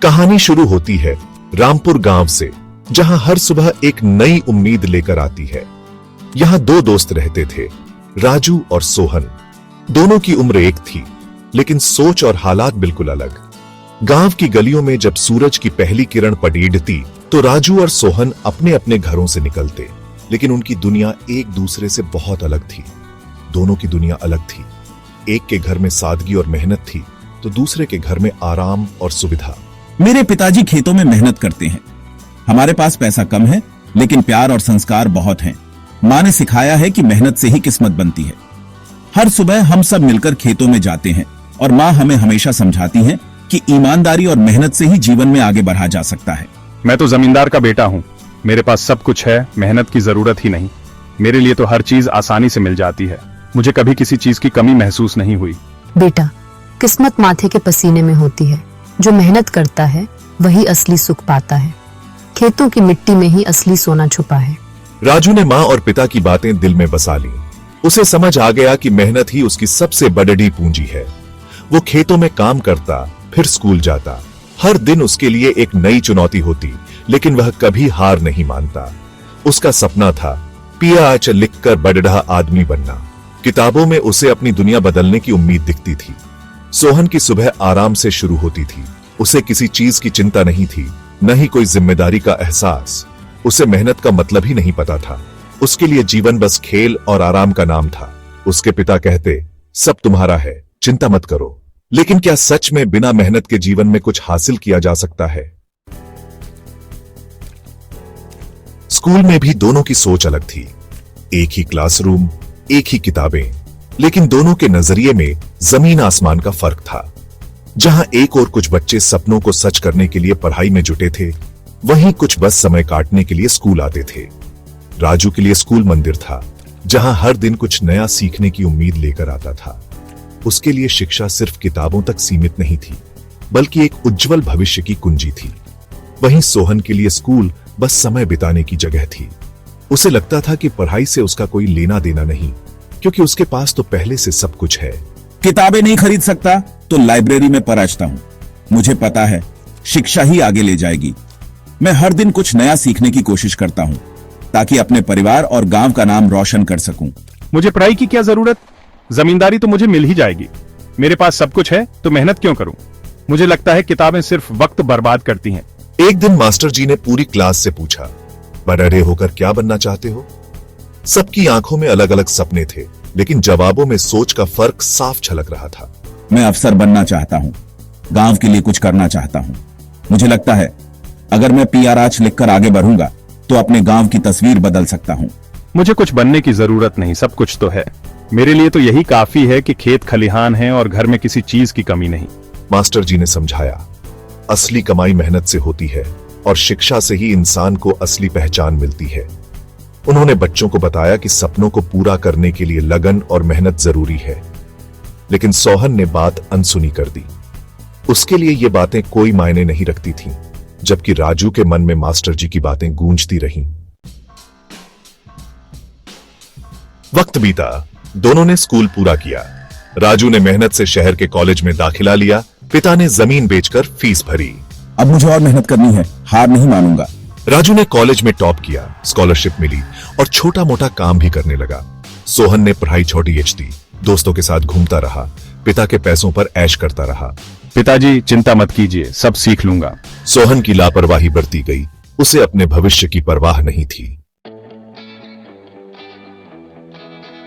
कहानी शुरू होती है रामपुर गांव से, जहां हर सुबह एक नई उम्मीद लेकर आती है। यहां दो दोस्त रहते थे, राजू और सोहन। दोनों की उम्र एक थी, लेकिन सोच और हालात बिल्कुल अलग। गांव की गलियों में जब सूरज की पहली किरण पड़ीडती तो राजू और सोहन अपने अपने घरों से निकलते, लेकिन उनकी दुनिया एक दूसरे से बहुत अलग थी। दोनों की दुनिया अलग थी। एक के घर में सादगी और मेहनत थी, तो दूसरे के घर में आराम और सुविधा। मेरे पिताजी खेतों में मेहनत करते हैं। हमारे पास पैसा कम है, लेकिन प्यार और संस्कार बहुत हैं। माँ ने सिखाया है कि मेहनत से ही किस्मत बनती है। हर सुबह हम सब मिलकर खेतों में जाते हैं और माँ हमें हमेशा समझाती है कि ईमानदारी और मेहनत से ही जीवन में आगे बढ़ा जा सकता है। मैं तो जमींदार का बेटा हूँ। मेरे पास सब कुछ है, मेहनत की जरूरत ही नहीं। मेरे लिए तो हर चीज आसानी से मिल जाती है। मुझे कभी किसी चीज की कमी महसूस नहीं हुई। बेटा, किस्मत माथे के पसीने में होती है। जो मेहनत करता है वही असली सुख पाता है। खेतों की मिट्टी में ही असली सोना छुपा है। राजू ने माँ और पिता की बातें दिल में बसा ली। उसे समझ आ गया कि मेहनत ही उसकी सबसे बड़ी पूंजी है। वो खेतों में काम करता, फिर स्कूल जाता। हर दिन उसके लिए एक नई चुनौती होती, लेकिन वह कभी हार नहीं मानता। उसका सपना था PAAC लिखकर बड़ा आदमी बनना। किताबों में उसे अपनी दुनिया बदलने की उम्मीद दिखती थी। सोहन की सुबह आराम से शुरू होती थी। उसे किसी चीज की चिंता नहीं थी, न ही कोई जिम्मेदारी का एहसास। उसे मेहनत का मतलब ही नहीं पता था। उसके लिए जीवन बस खेल और आराम का नाम था। उसके पिता कहते, सब तुम्हारा है, चिंता मत करो। लेकिन क्या सच में बिना मेहनत के जीवन में कुछ हासिल किया जा सकता है? स्कूल में भी दोनों की सोच अलग थी। एक ही क्लासरूम, एक ही किताबें, लेकिन दोनों के नजरिए में जमीन आसमान का फर्क था। जहां एक और कुछ बच्चे सपनों को सच करने के लिए पढ़ाई में जुटे थे, वहीं कुछ बस समय काटने के लिए स्कूल आते थे। राजू के लिए स्कूल मंदिर था, जहां हर दिन कुछ नया सीखने की उम्मीद लेकर आता था। उसके लिए शिक्षा सिर्फ किताबों तक सीमित नहीं थी, बल्कि एक उज्जवल भविष्य की कुंजी थी। वहीं सोहन के लिए स्कूल बस समय बिताने की जगह थी। उसे लगता था कि पढ़ाई से उसका कोई लेना देना नहीं, क्योंकि उसके पास तो पहले से सब कुछ है। किताबें नहीं खरीद सकता तो लाइब्रेरी में पढ़ता हूँ। मुझे पता है शिक्षा ही आगे ले जाएगी। मैं हर दिन कुछ नया सीखने की कोशिश करता हूँ, ताकि अपने परिवार और गांव का नाम रोशन कर सकूं। मुझे पढ़ाई की क्या जरूरत? जमींदारी तो मुझे मिल ही जाएगी। मेरे पास सब कुछ है, तो मेहनत क्यों करूं? मुझे लगता है किताबें सिर्फ वक्त बर्बाद करती हैं। एक दिन मास्टर जी ने पूरी क्लास से पूछा, बड़े होकर क्या बनना चाहते हो? सबकी आंखों में अलग अलग सपने थे, लेकिन जवाबों में सोच का फर्क साफ झलक रहा था। मैं अफसर बनना चाहता हूँ। गांव के लिए कुछ करना चाहता हूँ। मुझे लगता है अगर मैं PAAC लिखकर आगे बढ़ूंगा तो अपने गांव की तस्वीर बदल सकता हूँ। मुझे कुछ बनने की जरूरत नहीं, सब कुछ तो है। मेरे लिए तो यही काफी है कि खेत खलिहान है और घर में किसी चीज की कमी नहीं। मास्टर जी ने समझाया, असली कमाई मेहनत से होती है और शिक्षा से ही इंसान को असली पहचान मिलती है। उन्होंने बच्चों को बताया कि सपनों को पूरा करने के लिए लगन और मेहनत जरूरी है। लेकिन सोहन ने बात अनसुनी कर दी। उसके लिए ये बातें कोई मायने नहीं रखती थीं, जबकि राजू के मन में मास्टर जी की बातें गूंजती रहीं। वक्त बीता, दोनों ने स्कूल पूरा किया। राजू ने मेहनत से शहर के कॉलेज में दाखिला लिया। पिता ने जमीन बेचकर फीस भरी। अब मुझे और मेहनत करनी है, हार नहीं मानूंगा। राजू ने कॉलेज में टॉप किया, स्कॉलरशिप मिली और छोटा मोटा काम भी करने लगा। सोहन ने पढ़ाई छोड़ी दी, दोस्तों के साथ घूमता रहा, पिता के पैसों पर ऐश करता रहा। पिताजी चिंता मत कीजिए, सब सीख लूंगा। सोहन की लापरवाही बढ़ती गई। उसे अपने भविष्य की परवाह नहीं थी।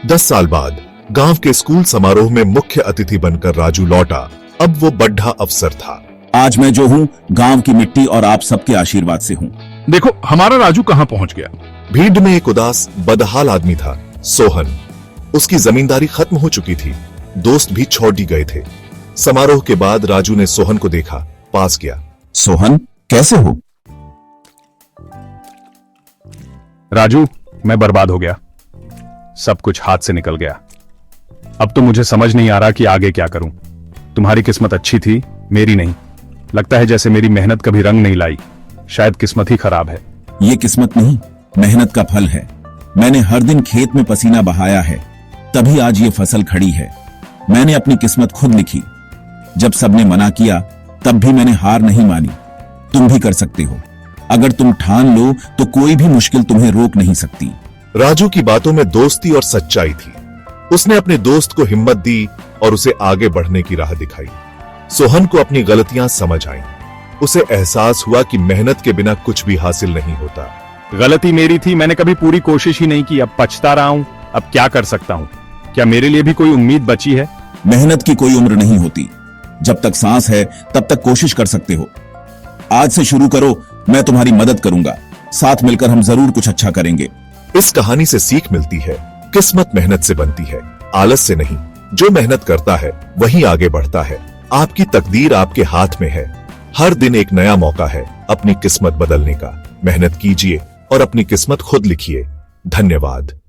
10 साल बाद गांव के स्कूल समारोह में मुख्य अतिथि बनकर राजू लौटा। अब वो बड़ा अफसर था। आज मैं जो हूँ गांव की मिट्टी और आप सबके आशीर्वाद से हूँ। देखो हमारा राजू कहाँ पहुँच गया। भीड़ में एक उदास बदहाल आदमी था, सोहन। उसकी जमींदारी खत्म हो चुकी थी, दोस्त भी छोड़ ही गए थे। समारोह के बाद राजू ने सोहन को देखा, पास गया। सोहन, कैसे हो? राजू, मैं बर्बाद हो गया। सब कुछ हाथ से निकल गया। अब तो मुझे समझ नहीं आ रहा कि आगे क्या करूं। तुम्हारी किस्मत अच्छी थी, मेरी नहीं। लगता है जैसे मेरी मेहनत कभी रंग नहीं लाई। शायद किस्मत ही खराब है। ये किस्मत नहीं, मेहनत का फल है। मैंने हर दिन खेत में पसीना बहाया है, तभी आज ये फसल खड़ी है। मैंने अपनी किस्मत खुद लिखी। जब सबने मना किया, तब भी मैंने हार नहीं मानी। तुम भी कर सकते हो। अगर तुम ठान लो तो कोई भी मुश्किल तुम्हें रोक नहीं सकती। राजू की बातों में दोस्ती और सच्चाई थी। उसने अपने दोस्त को हिम्मत दी और उसे आगे बढ़ने की राह दिखाई। सोहन को अपनी गलतियां समझ आईं। उसे एहसास हुआ कि मेहनत के बिना कुछ भी हासिल नहीं होता। गलती मेरी थी, मैंने कभी पूरी कोशिश ही नहीं की। अब पछता रहा हूं। अब क्या कर सकता हूं? क्या मेरे लिए भी कोई उम्मीद बची है? मेहनत की कोई उम्र नहीं होती। जब तक सांस है तब तक कोशिश कर सकते हो। आज से शुरू करो, मैं तुम्हारी मदद करूंगा। साथ मिलकर हम जरूर कुछ अच्छा करेंगे। इस कहानी से सीख मिलती है, किस्मत मेहनत से बनती है, आलस से नहीं। जो मेहनत करता है वही आगे बढ़ता है। आपकी तकदीर आपके हाथ में है। हर दिन एक नया मौका है अपनी किस्मत बदलने का। मेहनत कीजिए और अपनी किस्मत खुद लिखिए। धन्यवाद।